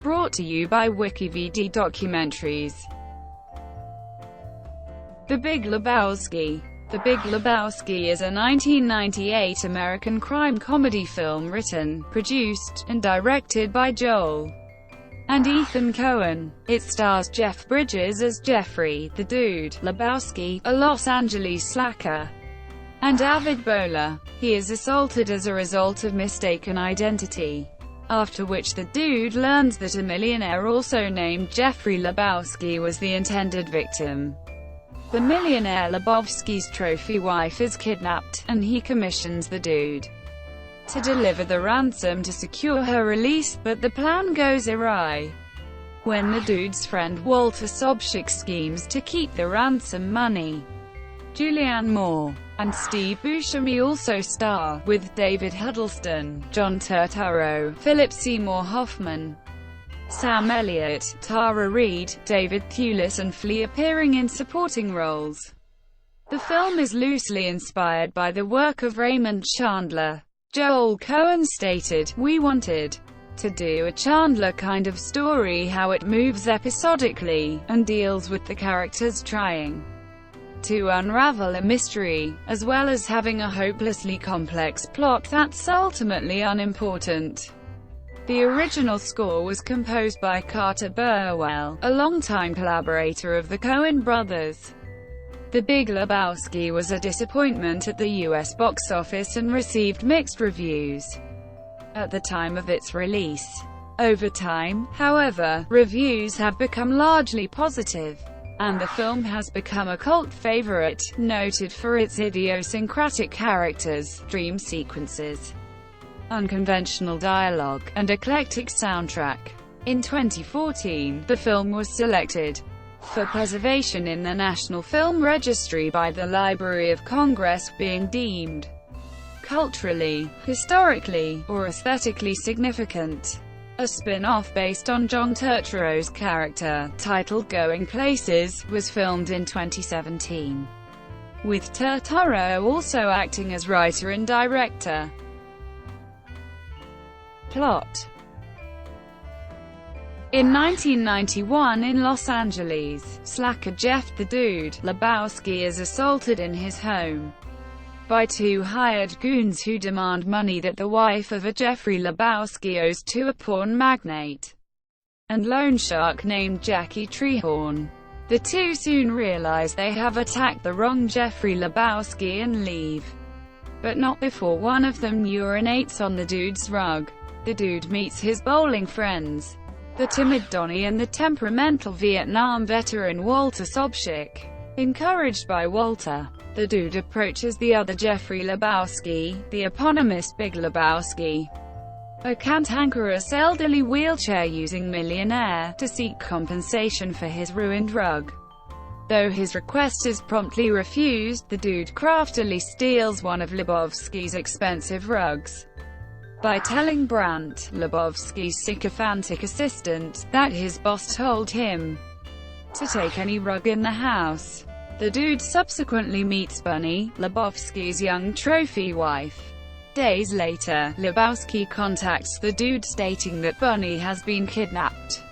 Brought to you by WikiVidi Documentaries. The Big Lebowski. The Big Lebowski is a 1998 American crime comedy film written, produced, and directed by Joel and Ethan Coen. It stars Jeff Bridges as Jeffrey, the Dude, Lebowski, a Los Angeles slacker and avid bowler. He is assaulted as a result of mistaken identity, after which the Dude learns that a millionaire also named Jeffrey Lebowski was the intended victim. The millionaire Lebowski's trophy wife is kidnapped, and he commissions the Dude to deliver the ransom to secure her release, but the plan goes awry when the Dude's friend Walter Sobchak schemes to keep the ransom money. Julianne Moore and Steve Buscemi also star, with David Huddleston, John Turturro, Philip Seymour Hoffman, Sam Elliott, Tara Reid, David Thewlis and Flea appearing in supporting roles. The film is loosely inspired by the work of Raymond Chandler. Joel Coen stated, "We wanted to do a Chandler kind of story, how it moves episodically, and deals with the characters trying to unravel a mystery, as well as having a hopelessly complex plot that's ultimately unimportant." The original score was composed by Carter Burwell, a longtime collaborator of the Coen brothers. The Big Lebowski was a disappointment at the US box office and received mixed reviews at the time of its release. Over time, however, reviews have become largely positive, and the film has become a cult favorite, noted for its idiosyncratic characters, dream sequences, unconventional dialogue, and eclectic soundtrack. In 2014, the film was selected for preservation in the National Film Registry by the Library of Congress, being deemed culturally, historically, or aesthetically significant. A spin-off based on John Turturro's character, titled Going Places, was filmed in 2017, with Turturro also acting as writer and director. Plot. In 1991 in Los Angeles, slacker Jeff the Dude Lebowski is assaulted in his home by two hired goons who demand money that the wife of a Jeffrey Lebowski owes to a porn magnate and loan shark named Jackie Treehorn. The two soon realize they have attacked the wrong Jeffrey Lebowski and leave, but not before one of them urinates on the Dude's rug. The Dude meets his bowling friends, the timid Donnie and the temperamental Vietnam veteran Walter Sobchak. Encouraged by Walter, the Dude approaches the other Jeffrey Lebowski, the eponymous Big Lebowski, a cantankerous elderly wheelchair-using millionaire, to seek compensation for his ruined rug. Though his request is promptly refused, the Dude craftily steals one of Lebowski's expensive rugs by telling Brandt, Lebowski's sycophantic assistant, that his boss told him to take any rug in the house. The Dude subsequently meets Bunny, Lebowski's young trophy wife. Days later, Lebowski contacts the Dude stating that Bunny has been kidnapped.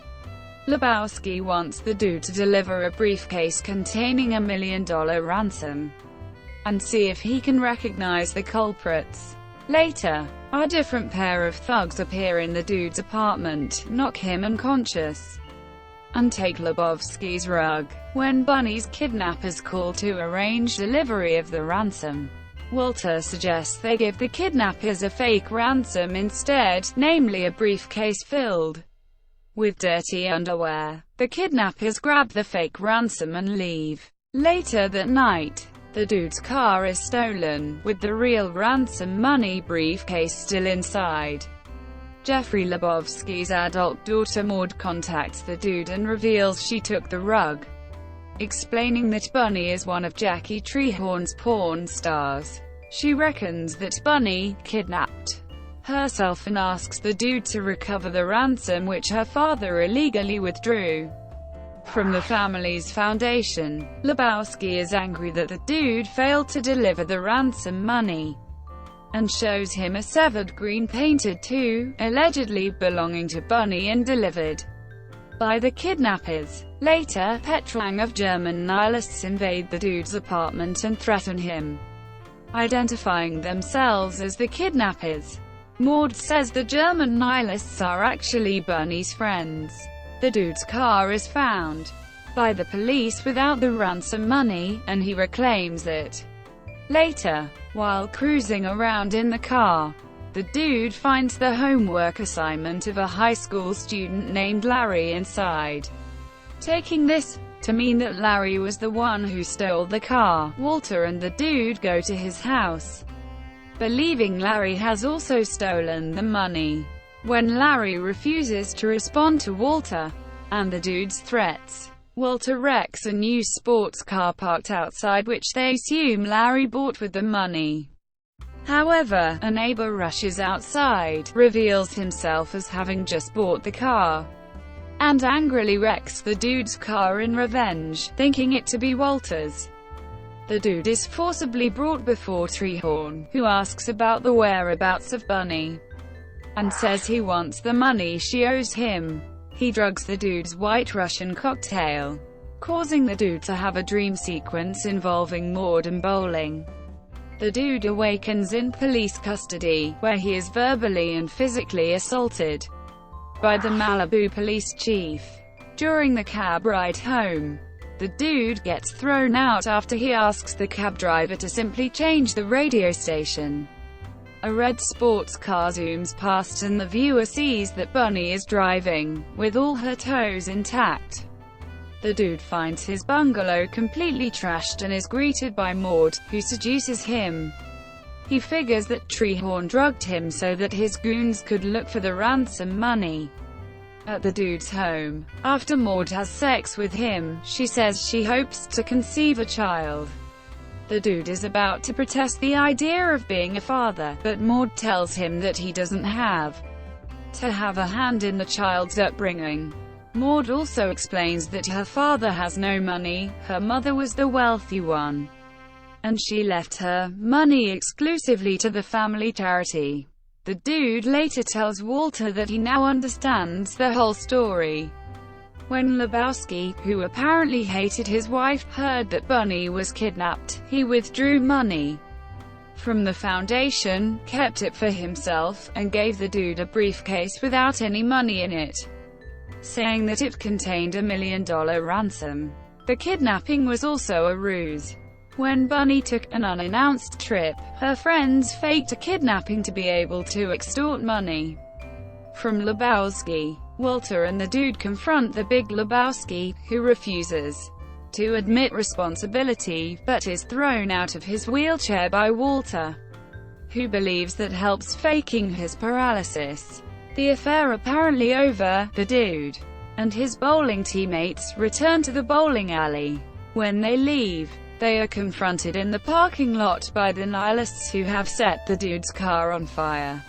Lebowski wants the Dude to deliver a briefcase containing $1 million ransom and see if he can recognize the culprits. Later, a different pair of thugs appear in the Dude's apartment, knock him unconscious, and take Lebowski's rug. When Bunny's kidnappers call to arrange delivery of the ransom, Walter suggests they give the kidnappers a fake ransom instead, namely a briefcase filled with dirty underwear. The kidnappers grab the fake ransom and leave. Later that night, the Dude's car is stolen, with the real ransom money briefcase still inside. Jeffrey Lebowski's adult daughter Maud contacts the Dude and reveals she took the rug, explaining that Bunny is one of Jackie Treehorn's porn stars. She reckons that Bunny kidnapped herself and asks the Dude to recover the ransom which her father illegally withdrew from the family's foundation. Lebowski is angry that the Dude failed to deliver the ransom money, and shows him a severed green painted tube, allegedly belonging to Bunny and delivered by the kidnappers. Later, Petrang of German nihilists invade the dude's apartment and threaten him, identifying themselves as the kidnappers. Maud says the German nihilists are actually Bunny's friends. The dude's car is found by the police without the ransom money, and he reclaims it. Later, while cruising around in the car, the dude finds the homework assignment of a high school student named Larry inside. Taking this to mean that Larry was the one who stole the car, Walter and the dude go to his house, believing Larry has also stolen the money. When Larry refuses to respond to Walter and the dude's threats, Walter wrecks a new sports car parked outside which they assume Larry bought with the money. However, a neighbor rushes outside, reveals himself as having just bought the car, and angrily wrecks the dude's car in revenge, thinking it to be Walter's. The dude is forcibly brought before Treehorn, who asks about the whereabouts of Bunny, and says he wants the money she owes him. He drugs the dude's White Russian cocktail, causing the dude to have a dream sequence involving Maud and bowling. The dude awakens in police custody, where he is verbally and physically assaulted by the Malibu police chief. During the cab ride home, the dude gets thrown out after he asks the cab driver to simply change the radio station. A red sports car zooms past and the viewer sees that Bunny is driving, with all her toes intact. The dude finds his bungalow completely trashed and is greeted by Maud, who seduces him. He figures that Treehorn drugged him so that his goons could look for the ransom money at the dude's home. After Maud has sex with him, she says she hopes to conceive a child. The dude is about to protest the idea of being a father, but Maud tells him that he doesn't have to have a hand in the child's upbringing. Maud also explains that her father has no money, her mother was the wealthy one, and she left her money exclusively to the family charity. The dude later tells Walter that he now understands the whole story. When Lebowski, who apparently hated his wife, heard that Bunny was kidnapped, he withdrew money from the foundation, kept it for himself, and gave the dude a briefcase without any money in it, saying that it contained $1 million ransom. The kidnapping was also a ruse. When Bunny took an unannounced trip, her friends faked a kidnapping to be able to extort money from Lebowski. Walter and the dude confront the Big Lebowski, who refuses to admit responsibility, but is thrown out of his wheelchair by Walter, who believes that helps faking his paralysis. The affair apparently over, the dude and his bowling teammates return to the bowling alley. When they leave, they are confronted in the parking lot by the nihilists who have set the dude's car on fire.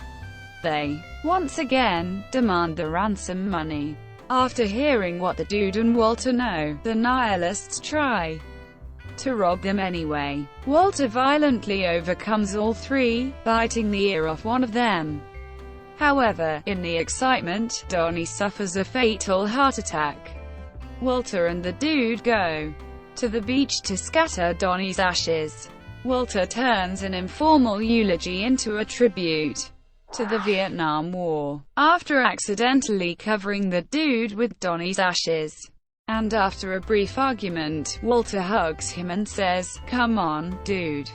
They, once again, demand the ransom money. After hearing what the dude and Walter know, the nihilists try to rob them anyway. Walter violently overcomes all three, biting the ear off one of them. However, in the excitement, Donnie suffers a fatal heart attack. Walter and the dude go to the beach to scatter Donnie's ashes. Walter turns an informal eulogy into a tribute to the Vietnam War, after accidentally covering the dude with Donnie's ashes. And after a brief argument, Walter hugs him and says, "Come on, dude.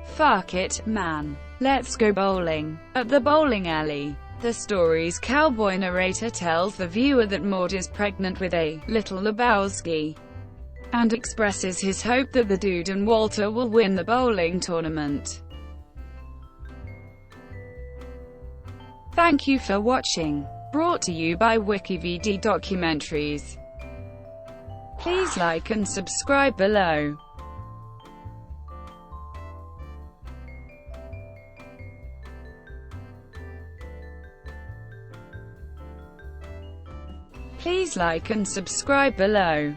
Fuck it, man. Let's go bowling." At the bowling alley, the story's cowboy narrator tells the viewer that Maud is pregnant with a little Lebowski, and expresses his hope that the dude and Walter will win the bowling tournament. Thank you for watching. Brought to you by WikiVidi Documentaries. Please like and subscribe below. Please like and subscribe below.